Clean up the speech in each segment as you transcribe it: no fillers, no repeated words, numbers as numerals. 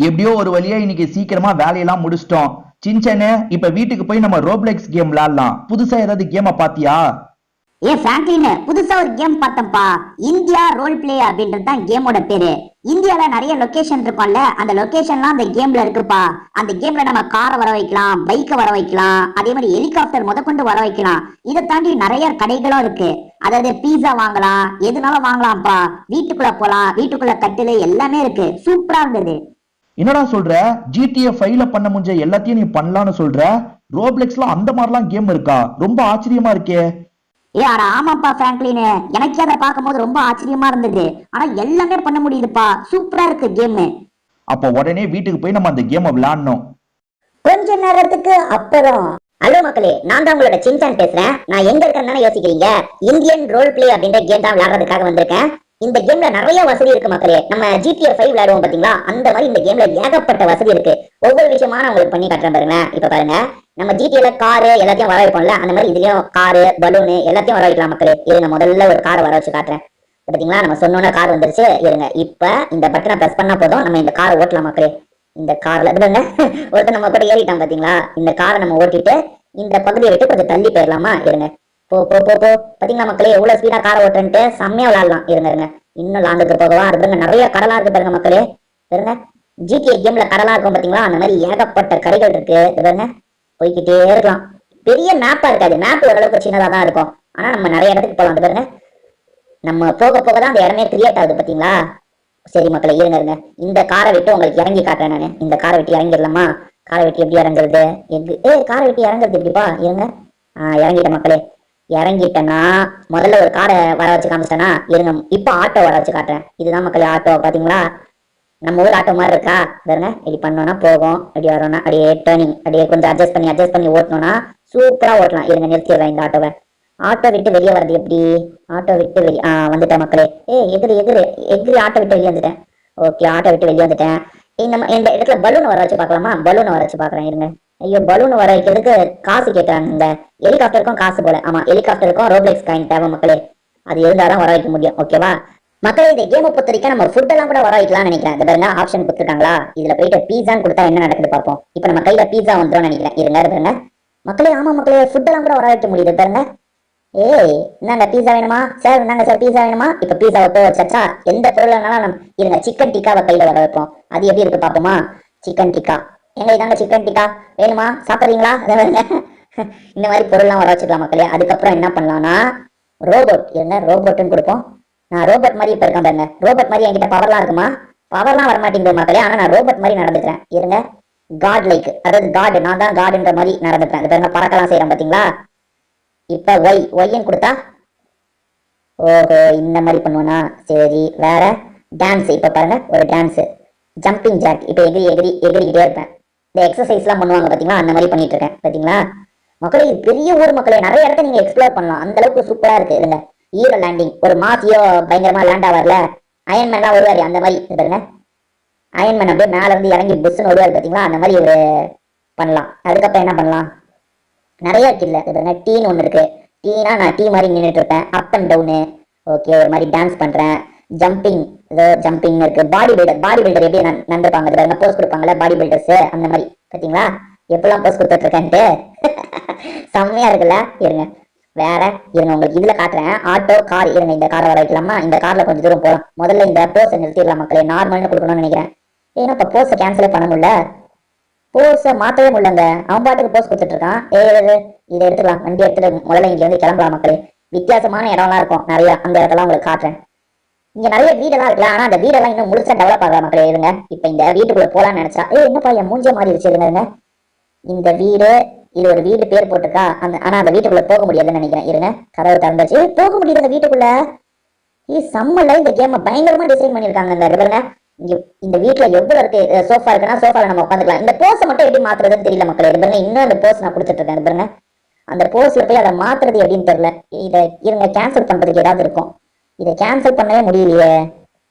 எப்படியோ ஒரு வழியா இன்னைக்கு சீக்கிரமா வேலையெல்லாம் முடிச்சிட்டோம். சின்சனு, இப்ப வீட்டுக்கு போய் நம்ம ரோப்ளெக்ஸ் கேம் விளையாடலாம். புதுசா ஏதாவது கேம பாத்தியா? பிராங்க்லின், புதுசா ஒரு கேம் பார்த்தேன்ப்பா. இந்தியா ரோல் பிளே அப்படின்றது தான் கேமோட பேரு. இந்தியால நிறைய லொகேஷன் இருக்கும்ல, அந்த லொகேஷன்லாம் அந்த கேம்ல இருக்குப்பா. அந்த கேம்ல நம்ம காரை வர வைக்கலாம், பைக்கை வர வைக்கலாம், அதே மாதிரி ஹெலிகாப்டர் முதற்கொண்டு வர வைக்கலாம். இதை தாண்டி நிறைய கடைகளும் இருக்கு. அதாவது பீஸா வாங்கலாம், எதுனாலும் வாங்கலாம்ப்பா. வீட்டுக்குள்ள போலாம், வீட்டுக்குள்ள கட்டிலு எல்லாமே இருக்கு. சூப்பரா இருந்தது. என்னடா சொல்ற? GTA 5ல பண்ண முடிஞ்ச எல்லாத்தையும் நீ பண்ணலாம்னு சொல்ற? ரோப்ளெக்ஸ்ல அந்த மாதிரிலாம் கேம் இருக்கா? ரொம்ப ஆச்சரியமா இருக்கே. ஆனா ஆமாப்பா பிராங்க்லின், எனக்கே அதை பார்க்கும் போது ரொம்ப ஆச்சரியமா இருந்தது. ஆனா எல்லாமே பண்ண முடியுதுப்பா. சூப்பரா இருக்கு கேம். அப்ப உடனே வீட்டுக்கு போய் நம்ம அந்த கேமை விளையாடணும். கொஞ்ச நேரத்துக்கு அப்புறம், ஹலோ மக்களே, நான் தான் உங்களோட சின்சான் பேசுறேன். நான் எங்க இருக்கேன்னு யோசிக்கிறீங்க? இந்தியன் ரோல் பிளே அப்படின்ற கேம் தான் விளையாடுறதுக்காக வந்திருக்கேன். இந்த கேம்ல நிறைய வசதி இருக்கு மக்களே. நம்ம GTA 5 விளையாடுவோம் பாத்தீங்களா, அந்த மாதிரி இந்த கேம்ல ஏகப்பட்ட வசதி இருக்கு. ஒவ்வொரு விஷயமா நான் உங்களுக்கு பண்ணி காட்டுறேன் பாருங்க. இப்ப பாருங்க, நம்ம GTAல காரு எல்லாத்தையும் வர வைப்போம்ல, அந்த மாதிரி இதுலயும் காரு, பலூனு எல்லாத்தையும் வர வைக்கலாம் மக்களே. இருங்க, முதல்ல ஒரு காரை வர வச்சு காட்டுறேன். பாத்தீங்களா, நம்ம சொன்னோன்னா கார் வந்துருச்சு. இருங்க, இப்ப இந்த பட்டனை பிரஸ் பண்ணா போதும், நம்ம இந்த காரை ஓட்டலாம் மக்களே. இந்த கார்ல இதுங்க ஒருத்தர் நம்ம கூட ஏறிட்டான் பாத்தீங்களா. இந்த காரை நம்ம ஓட்டிட்டு இந்த பகுதியை விட்டு கொஞ்சம் தள்ளி போயிடலாமா? இருங்க, போ போ போ போ. பாத்தீங்களா மக்களே, எவ்வளவு ஸ்பீடா காரை ஓட்டுன்ட்டு செம்மையா விளையாடலாம். இருங்க, இன்னும் லாண்டுக்கு போகவா? இருங்க, நிறைய கடலா இருக்கு பாருங்க மக்களே. இருங்க, GTA கேம்ல கடலா இருக்கும் பாத்தீங்களா, அந்த மாதிரி ஏகப்பட்ட கரைகள் இருக்கு. இருங்க, போய்கிட்டே இருக்கலாம். பெரிய மேப்பா இருக்காது, மேப் ஓரளவுக்கு சின்னதா தான் இருக்கும். ஆனா நம்ம நிறைய இடத்துக்கு போகலாம். பாருங்க, நம்ம போக போக தான் அந்த இடமே கிரியேட் ஆகுது பாத்தீங்களா. சரி மக்களே, இருங்க, இந்த காரை விட்டு உங்களுக்கு இறங்கி காட்டுறேன் நானு. இந்த காரை விட்டு இறங்கிடலாமா? காரை விட்டு எப்படி இறங்குறது? காரை விட்டு இறங்குறது எப்படிப்பா? இருங்க, இறங்கிட்டேன் மக்களே. இறங்கிட்டேன்னா முதல்ல ஒரு காரை வர வச்சு காமிச்சிட்டேன்னா, இருங்க இப்ப ஆட்டோ வர வச்சு காட்டுறேன். இதுதான் மக்களே ஆட்டோ. பாத்தீங்களா, நம்ம ஊர் ஆட்டோ மாதிரி இருக்கா? பாருங்க, இப்படி பண்ணோம்னா போகும், அப்படி வரோம்னா அப்படியே டேர்னிங், அப்படியே கொஞ்சம் அட்ஜஸ்ட் பண்ணி ஓட்டணும்னா சூப்பரா ஓட்டலாம். இருங்க, நிறுத்திடுறேன் இந்த ஆட்டோவை. ஆட்டோ விட்டு வெளியே வருது எப்படி? ஆட்டோ விட்டு வெளியே வந்துட்டேன் மக்களே. எகிரி எகிரி எகிரி, ஆட்டோ விட்டு வெளியே வந்துட்டேன். ஓகே, ஆட்டோ விட்டு வெளியே வந்துட்டேன். இந்த இடத்துல பலூன் வர வச்சு பார்க்கலாமா? பலூன் வர வச்சு பாக்குறேன். இருங்க, ஐயோ, பலூன் வர வைக்கிறதுக்கு காசு கேட்கறாங்க. இந்த ஹெலிகாப்டருக்கும் காசு போல. ஆமா, ஹெலிகாப்டருக்கும் ரோப்ளெக்ஸ் காயின் தேவை மக்களே. அது இருந்தாதான் வர வைக்க முடியும். ஓகேவா மக்களே? இந்த கேமை பொறுத்த வரைக்கும் நம்ம ஃபுட் எல்லாம் கூட வர வைக்கலாம்னு நினைக்கிறேன். இந்த பாருங்க, ஆப்ஷன் கொடுத்துருக்காங்களா? இதுல போயிட்டு பீஸான்னு கொடுத்தா என்ன நடக்குது பார்ப்போம். இப்ப நம்ம கையில பீஸா வந்துடும் நினைக்கிறேன். இருங்க பாருங்க மக்களே, ஆமா மக்களே, ஃபுட் எல்லாம் கூட வர வைக்க முடியுது பாருங்க. என்னங்க பீஸா வேணுமா சார்? என்னங்க சார் பீஸா வேணுமா? இப்ப பீஸா வைப்போ வச்சாச்சா? எந்த பொருள்னாலும் இருங்க, சிக்கன் டிக்காவை கையில வர வைப்போம். அது எப்படி இருக்கு பாப்போமா? சிக்கன் டிக்கா, எங்க இதாங்க சிக்கன் டிக்கா வேணுமா? சாப்பிடுறீங்களா? இந்த மாதிரி பொருள்லாம் வர வச்சுக்கலாம் மக்களே. அதுக்கப்புறம் என்ன பண்ணலாம்னா, ரோபோட். இருங்க, ரோபோட்னு கொடுப்போம். நான் ரோபோட் மாதிரி இப்ப இருக்கேன் பாருங்க. ரோபோட் மாதிரி என்கிட்ட பவர்லாம் இருக்குமா? பவர்லாம் வர மாட்டேங்குது மக்களே. ஆனா நான் ரோபோட் மாதிரி நடந்துக்கிறேன். இருங்க, காட் லைக், அதாவது காட், நான் தான் காடுன்ற மாதிரி நடந்துக்கிறேன். இது பாருங்க, பறக்கலாம் செய்யறேன் பாத்தீங்களா. இப்ப ஒய்ன்னு கொடுத்தா, ஓஹோ, இந்த மாதிரி பண்ணுவோனா? சரி, வேற டான்ஸ். இப்ப பாருங்க, ஒரு டான்ஸ், ஜம்பிங் ஜாக். இப்ப எகிரி எகிரி எகிரிக்கிட்டே இருப்பேன். இந்த எக்ஸசைஸ் எல்லாம் பண்ணுவாங்க பாத்தீங்களா, அந்த மாதிரி பண்ணிட்டு இருக்கேன் பாத்தீங்களா. மக்களே, இது பெரிய ஊர் மக்களே, நிறைய இடத்த நீங்க எக்ஸ்ப்ளோர் பண்ணலாம். அந்த அளவுக்கு சூப்பரா இருக்கு. இருங்க, ஹீரோ லேண்டிங், ஒரு மாசியோ பயங்கரமா லேண்ட் ஆவார்ல, அயன்மேன்லாம் வருவாரு அந்த மாதிரி. பாருங்க, அயன்மேன் அப்படியே மேல இருந்து இறங்கி புஷ்னு வருவாரு பாத்தீங்களா, அந்த மாதிரி ஒரு பண்ணலாம். அதுக்கப்புறம் என்ன பண்ணலாம்? நிறைய இருக்கு. இல்ல பாருங்க, டீன்னு ஒண்ணு இருக்கு. டீனா நான் டீ மாதிரி நின்றுட்டு இருப்பேன், அப் அண்ட் டவுனு. ஓகே, ஒரு மாதிரி டான்ஸ் பண்றேன். ஜம்பிங், ஜம்பிங் இருக்கு. பாடி பில்டர் எப்படி நடந்துப்பாங்க பாருங்க, போஸ் கொடுப்பாங்கல்ல பாடி பில்டர்ஸ், அந்த மாதிரி பாத்தீங்களா எப்பெல்லாம் போஸ் கொடுத்துட்டு இருக்கேன்ட்டு. செம்மையா இருக்குல்ல. இருங்க, வேற இருங்க, உங்களுக்கு இதுல காட்டுறேன். Auto, car. இருங்க, இந்த காரை வர வைக்கலாமா? இந்த கார்ல கொஞ்சம் தூரம் போகலாம். முதல்ல இந்த போஸை நிறுத்திடலாம் மக்களே. நார்மல்னு கொடுக்கணும்னு நினைக்கிறேன். ஏன்னா இப்ப போஸை கேன்சலே பண்ண முடியல, போஸை மாத்தவே முடியலங்க. அவன் பாட்டுக்கு போஸ் கொடுத்துட்டு இருக்கான். இதை எடுத்துக்கலாம், வண்டி எடுத்துட்டு முதல்ல இங்க வந்து கிளம்பலாம் மக்களே. வித்தியாசமான இடம்லாம் இருக்கும் நிறைய, அந்த இடத்தெல்லாம் உங்களுக்கு காட்டுறேன். இங்க நிறைய வீடெல்லாம் இருக்குல்ல, ஆனா அந்த வீடெல்லாம் இன்னும் முழுசா டெவலப் ஆகல மக்களே. இருங்க, இப்ப இந்த வீட்டுக்குள்ள போலான்னு நினைச்சா, என்னப்பா என் மூஞ்ச மாறி வச்சிருங்க. இந்த வீடு, இது ஒரு வீடு பேர் போட்டிருக்கா, ஆனா அந்த வீட்டுக்குள்ள போக முடியாதுன்னு நினைக்கிறேன். இருங்க, கதவு திறந்துச்சு, போக முடியுது இந்த வீட்டுக்குள்ள. செம்மல்ல, இந்த கேமை பயங்கரமா டிசைன் பண்ணிருக்காங்க. பாருங்க, இந்த வீட்டுல எவ்வளவு இருக்கு. சோஃபா இருக்குன்னா சோஃபால நம்ம உட்காந்துக்கலாம். இந்த போஸை மட்டும் எப்படி மாத்துறதுன்னு தெரியல மக்களே. பாருங்க, இன்னும் அந்த போஸ் நான் கொடுத்துட்டு இருக்கேன். பாருங்க, அந்த போஸ்ல போய் அதை மாத்துறது எப்படின்னு தெரியல. இதை இருங்க, கேன்சல் பண்றதுக்கு ஏதாவது இருக்கும். இதை கேன்சல் பண்ணவே முடியலையே.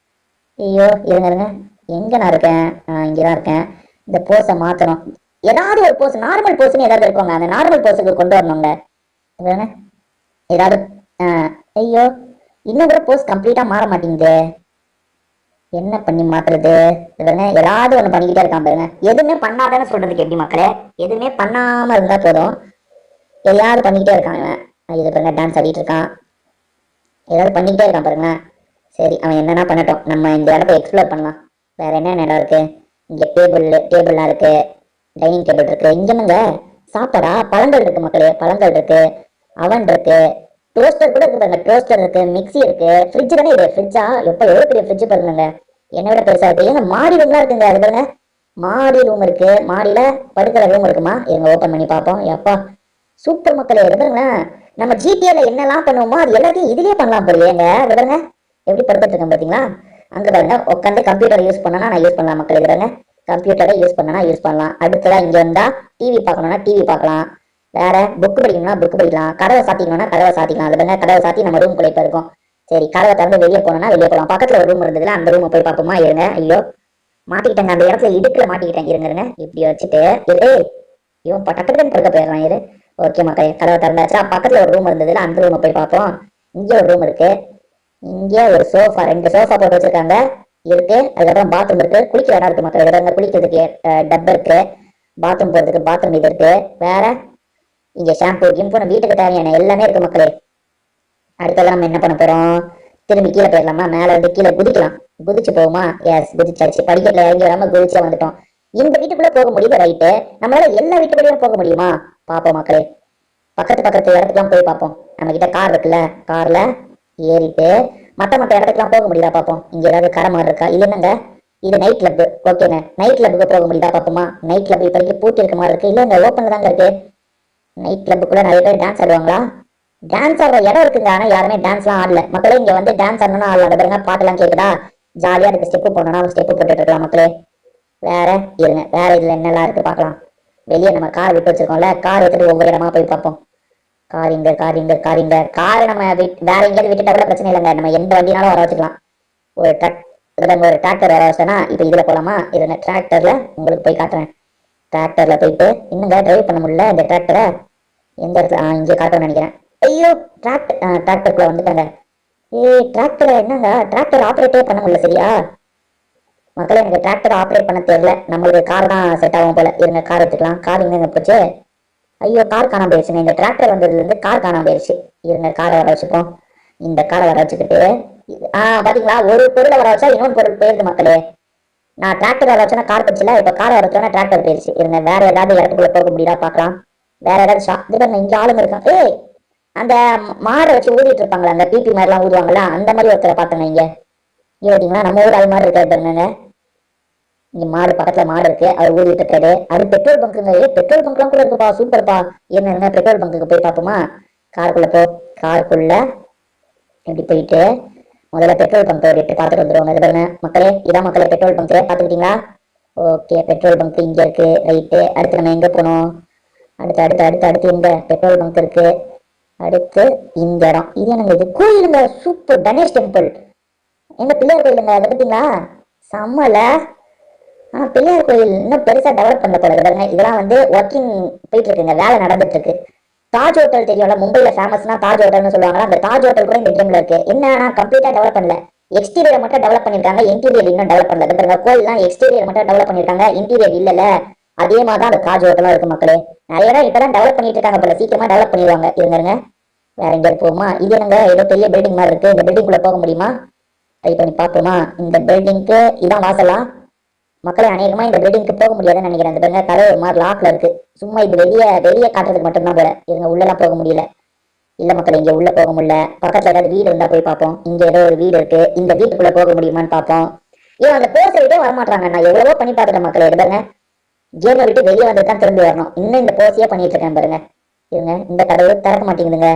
ஐயோ, இருங்க, எங்க நான் இருக்கேன்? இங்கதான் இருக்கேன். இந்த போஸை மாத்தணும். ஏதாவது ஒரு போஸ், நார்மல் போஸ்ன்னு ஏதாவது இருக்குங்க, அந்த நார்மல் போஸுக்கு கொண்டு வரணுங்க. ஏதாவது ஐயோ, இன்னும் கூட போஸ் கம்ப்ளீட்டா மாற மாட்டேங்குது. என்ன பண்ணி மாத்துறது? இவங்க ஏதாவது ஒண்ணு பண்ணிக்கிட்டே இருக்கான் பாருங்க. எதுவுமே பண்ணாதானே சொல்றதுக்கு எப்படி மக்களே? எதுவுமே பண்ணாம இருந்தா போதும். எதையாவது பண்ணிக்கிட்டே இருக்கான் இவன். இது பாருங்க, டான்ஸ் ஆடிட்டு இருக்கான். ஏதாவது பண்ணிக்கிட்டே இருக்கான் பாருங்க. சரி, அவன் என்னன்னா பண்ணட்டும். நம்ம இந்த இடத்த எக்ஸ்ப்ளோர் பண்ணலாம். வேற என்ன இடம் இருக்கு? இங்க டேபிள்லாம் இருக்கு, டைனிங் டேபிள் இருக்கு. இங்க என்னங்க சாப்பாடா? பழங்கள் இருக்கு மக்களே, பழங்கள் இருக்கு, அவன் இருக்கு, டோஸ்டர் கூட இருக்கு பாருங்க. டோஸ்டர் இருக்கு, மிக்ஸி இருக்கு, ஃப்ரிட்ஜ் தானே இது? ஃப்ரிட்ஜா? எப்ப எவ்வளவு பெரிய ஃப்ரிட்ஜ் பாருங்க. என்னை விட பெருசா இருக்கு. ஏங்க மாடி ரூம்லாம் இருக்குங்க. அது பாருங்க, மாடி ரூம் இருக்கு. மாடியில படுக்கிற ரூம் இருக்குமா? இவங்க ஓபன் பண்ணி பார்ப்போம். எப்பா சூப்பர் மக்களே, பாருங்களேன். நம்ம ஜிடிஏல என்னெல்லாம் பண்ணுவோமோ அது எல்லாத்தையும் இதுலயே பண்ணலாம் போலீங்க. பாருங்க எப்படி படுத்துட்டு இருக்கேன் பாத்தீங்களா? அங்க பாருங்க, உட்காந்து கம்ப்யூட்டர் யூஸ் பண்ணனா நான் யூஸ் பண்ணலாம் மக்களே. பாருங்க, கம்ப்யூட்டரை யூஸ் பண்ணனா யூஸ் பண்ணலாம். அடுத்ததான் இங்க வந்தா டிவி பார்க்கணும்னா டிவி பார்க்கலாம். வேற புக் படிக்கணும்னா புக் படிக்கலாம். கதவை சாத்திக்கணும்னா கதவை சாத்திக்கலாம். அது பாருங்க, கதவை சாத்தி நம்ம ரூம் குள்ள இருக்கும். சரி, கதவை திறந்து வெளியே போனோம்னா வெளியே போகலாம். பக்கத்துல ஒரு ரூம் இருந்ததுல அந்த ரூமை போய் பார்ப்போமா? இருங்க. ஐயோ மாட்டிக்கிட்டேங்க, அந்த இடத்துல இடுக்குல மாட்டிக்கிட்டேன். இருங்க, இப்படி வச்சுட்டு இவன் டக்குன்னு படுக்க போயிடுறான். இரு. ஓகே மக்களே, கதவை திறந்தாச்சா? பக்கத்துல ஒரு ரூம் இருந்ததுல அந்த ரூமை போய் பார்ப்போம். இங்க ஒரு ரூம் இருக்கு. இங்க ஒரு சோஃபா, 2 சோஃபா போட்டு வச்சிருக்காங்க இருக்கு. அதுக்கப்புறம் பாத்ரூம் இருக்கு. குளிக்கிற இடம் இருக்கு மக்கள். குளிக்கிறதுக்கு டப் இருக்கு. பாத்ரூம் போறதுக்கு பாத்ரூம் இது இருக்கு. வேற இங்க ஷாம்பு கிம்பு வீட்டுக்கு தேவையான எல்லாமே இருக்கு மக்களே. அடுத்ததான் நம்ம என்ன பண்ண போறோம்? திரும்பி கீழே போயிடலாமா? மேல இருந்து கீழே குதிக்கலாம். குதிச்சு போகுமா? எஸ், குதிச்சாச்சு. படிக்கட்டுல இறங்கி வராம குதிச்சே வந்துட்டோம். இந்த வீட்டுக்குள்ள போக முடியுது, ரைட்டு. நம்மளால எல்லா வீட்டுக்குள்ளேயும் போக முடியுமா? பாப்போம் மக்களே. பக்கத்து பக்கத்து இடத்துக்குலாம் போய் பார்ப்போம். நம்ம கிட்ட கார் இருக்குல்ல, கார்ல ஏறிட்டு மத்த இடத்துக்குலாம் போக முடியுதா பார்ப்போம். இங்க ஏதாவது கடை மாதிரி இருக்கா? இல்லைங்க, இது நைட் கிளப். ஓகேங்க, நைட் கிளப்புக்கு போக முடியுதா பார்ப்போமா? நைட் கிளப் இப்போதைக்கு பூட்டி இருக்க மாதிரி இருக்கு. இல்லைங்க, ஓப்பன்ல தாங்க இருக்கு. நைட் கிளப்புக்குள்ள நிறைய பேர் டான்ஸ் ஆடுவாங்களா? டான்ஸ் ஆடுற இடம் இருக்குங்க, ஆனா யாருமே டான்ஸ்லாம் ஆடல மக்களே. இங்க வந்து டான்ஸ் ஆடணும்னா ஆடலாம். பாருங்க, பாட்டுலாம் கேக்குதா? ஜாலியா இருக்கு. ஸ்டெப்பு போடணும்னா ஸ்டெப்பு போட்டுட்டு இருக்கலாம் மக்களே. வேற இருங்க, வேற இதுல என்னெல்லாம் இருக்கு பார்க்கலாம். வெளியே நம்ம கார் விட்டு வச்சிருக்கோம்ல, கார் எடுத்துட்டு ஒவ்வொரு இடமா போய் பார்ப்போம். கார் இங்க, கார் இங்க, கார் இங்க. கார் நம்ம வேற எங்கேயாவது விட்டுட்டா கூட பிரச்சனை இல்லைங்க. நம்ம எந்த வண்டினாலும் வர வச்சுக்கலாம். ஒரு ஒரு டிராக்டர் வர வச்சோன்னா இப்போ இதுல போலாமா? இதுல டிராக்டர்ல உங்களுக்கு போய் காட்டுறேன். டிராக்டர்ல போயிட்டு இன்னுங்க டிரைவ் பண்ண முடியல இந்த டிராக்டரை. எந்த இடத்துல? இங்கே காட்டணும்னு நினைக்கிறேன். ஐயோ, டிராக்டருக்குள்ள வந்துட்டாங்க. டிராக்டர் என்னங்க, டிராக்டர் ஆப்ரேட்டே பண்ண முடியல. சரியா மக்களே, எனக்கு டிராக்டர் ஆப்ரேட் பண்ண தெரியல. நம்மளுக்கு கார் தான் செட் ஆகும் போல. இருங்க, கார் எடுத்துக்கலாம். கார் இங்க போச்சு. ஐயோ, கார் காணாம போயிடுச்சுங்க. இந்த டிராக்டர் வந்ததுல இருந்து கார் காணாம போயிடுச்சு. இருங்க, காரை வர வச்சுப்போம். இந்த காரை வர வச்சுக்கிட்டு பாத்தீங்களா, ஒரு பொருளை வர வச்சா இன்னொரு பொருள் போயிருது மக்களே. நான் டிராக்டர் வர வச்சோன்னா கார் போச்சுல, இப்ப காரை வர வச்சோன்னா டிராக்டர் போயிடுச்சு. இருங்க, வேற ஏதாவது இடத்துக்குள்ள போக முடியுதா பாக்கலாம். வேற ஏதாவது இங்க ஆளுங்க இருக்கான். அந்த மாடை வச்சு ஊதிட்டு இருப்பாங்களா, அந்த பிபி மாதிரி எல்லாம் ஊதுவாங்களா, அந்த மாதிரி ஒருத்தரை பாத்தங்க. இங்க பாத்தீங்களா, நம்ம ஊர் அது மாதிரி இருக்காரு. இங்க மாடு, பக்கத்துல மாடு இருக்கு, அவர் ஊதிட்டு இருக்காரு. அது பெட்ரோல் பங்குங்க. பெட்ரோல் பங்க் எல்லாம் கூட இருக்குப்பா, சூப்பர்ப்பா. என்ன பெட்ரோல் பங்குக்கு போய் பார்ப்போமா? காருக்குள்ள போ. காருக்குள்ள இப்படி போயிட்டு முதல்ல பெட்ரோல் பங்க் போயிட்டு பார்த்துட்டு வந்துருவாங்க. இது பாருங்க மக்களே, இதான் மக்களே பெட்ரோல் பங்க். பார்த்துக்கிட்டீங்களா? ஓகே, பெட்ரோல் பங்க் இங்க இருக்கு, ரைட்டு. அடுத்து நம்ம எங்க போனோம்? அடுத்து அடுத்து அடுத்து அடுத்து இந்த பெட்ரோல் பங்க் இருக்கு. அடுத்து இந்த இடம். இது என்னங்க? இது கோயிலுங்க. Super, Ganesh temple. எங்க பிள்ளையார் கோயிலுங்க. அதை பார்த்தீங்களா? செம்மல. ஆனா பிள்ளையார் கோயில் இன்னும் பெருசா டெவலப் பண்ண போல பாருங்க. இதெல்லாம் வந்து ஒர்க்கிங் போயிட்டு இருக்குங்க, வேலை நடந்துட்டு இருக்கு. தாஜ் ஹோட்டல் தெரியும்ல, மும்பைல ஃபேமஸ்னா தாஜ் ஹோட்டல்னு சொல்லுவாங்க. அந்த தாஜ் ஹோட்டல் கூட இந்த கேம்ல இருக்கு. என்னன்னா கம்ப்ளீட்டா டெவலப் பண்ணல. எக்ஸ்டீரியர் மட்டும் டெவலப் பண்ணிருக்காங்க, இன்டீரியர் இன்னும் டெவலப் பண்ணல. பாருங்க, கோயில்லாம் எக்ஸ்டீரியர் மட்டும் டெவலப் பண்ணிருக்காங்க, இன்டீரியர் இல்லல. அதே மாதிரி தான் அந்த தாஜ் ஹோட்டலும் இருக்கு மக்களே. நிறைய இடம் இப்பதான் டெவலப் பண்ணிட்டு இருக்காங்க போல, சீக்கிரமா டெவலப் பண்ணிடுவாங்க. இருங்க, வேற எங்க போகுமா? இது என்னங்க, ஏதோ பெரிய பில்டிங் மாதிரி இருக்கு. இந்த பில்டிங் குள்ள போக முடியுமா? ட்ரை பண்ணி பார்ப்போமா? இந்த பில்டிங்க்கு இதான் வாசலாம் மக்களே. அநேகமா இந்த பில்டிங்க்கு போக முடியாதுன்னு நினைக்கிறேன். இந்த பாருங்க, கதை ஒரு மாதிரி லாக்ல இருக்கு. சும்மா இது வெளியே காட்டுறதுக்கு மட்டும்தான் போல. இவங்க உள்ளெல்லாம் போக முடியல. இல்ல மக்கள், இங்க உள்ள போக முடியல. பக்கத்துல ஏதாவது வீடு இருந்தா போய் பார்ப்போம். இங்க ஏதோ ஒரு வீடு இருக்கு, இந்த வீட்டுக்குள்ள போக முடியுமான்னு பார்ப்போம். ஏன் அந்த போர்ஸை விட்டே வரமாட்டாங்க. நான் எவ்வளவோ பண்ணி பார்த்துட்டேன் மக்களே. பாருங்க, கேமை விட்டு வெளியே வந்து தான் திரும்பி வரணும். இன்னும் இந்த போர்ஸையே பண்ணிட்டு இருக்கேன் பாருங்க. இருங்க, இந்த கதவு திறக்க மாட்டேங்குதுங்க.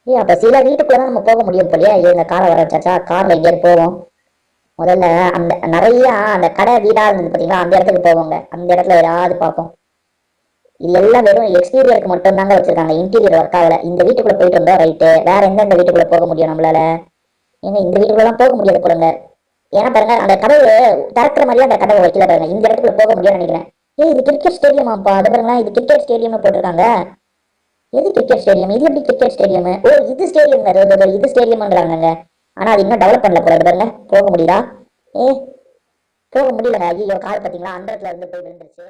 அப்ப சில வீட்டுக்குள்ளதான் நம்ம போக முடியும் போலியா. இவங்க காரை வர வச்சாச்சா? கார்ல எங்கேயாவது போவோம். முதல்ல அந்த நிறைய அந்த கடை வீடா இருந்தது பாத்தீங்களா, அந்த இடத்துக்கு போவாங்க. அந்த இடத்துல ஏதாவது பார்ப்போம். இது எல்லாம் வெறும் எக்ஸ்டீரியருக்கு மட்டும் தாங்க வச்சிருக்காங்க, இன்டீரியர் ஒர்க் ஆகல. இந்த வீட்டுக்குள்ள போயிட்டு வந்தோம், ரைட்டு. வேற எந்தெந்த வீட்டுக்குள்ள போக முடியும் நம்மளால? ஏங்க இந்த வீட்டுக்குள்ள போக முடியாது போடுங்க. ஏன்னா பாருங்க, அந்த கதவு திறக்கிற மாதிரியே அந்த கதவை வைக்கல பாருங்க. இந்த இடத்துக்குள்ள போக முடியும்னு நினைக்கிறேன். இது கிரிக்கெட் ஸ்டேடியமாப்பா. அது பாருங்க, இது கிரிக்கெட் ஸ்டேடியம்னு போட்டிருக்காங்க. எது கிரிக்கெட் ஸ்டேடியம்? இது எப்படி கிரிக்கெட் ஸ்டேடியம்? இது ஸ்டேடியம், இது ஸ்டேடியம்ன்றாங்க. ஆனா அது இன்னும் டெவலப் பண்ணல போல. பாருங்க, போக முடியுதா? ஏ போக முடியல. ஐயோ கால் பாத்தீங்களா அந்த இடத்துல இருந்து போய் விழுந்துருச்சு.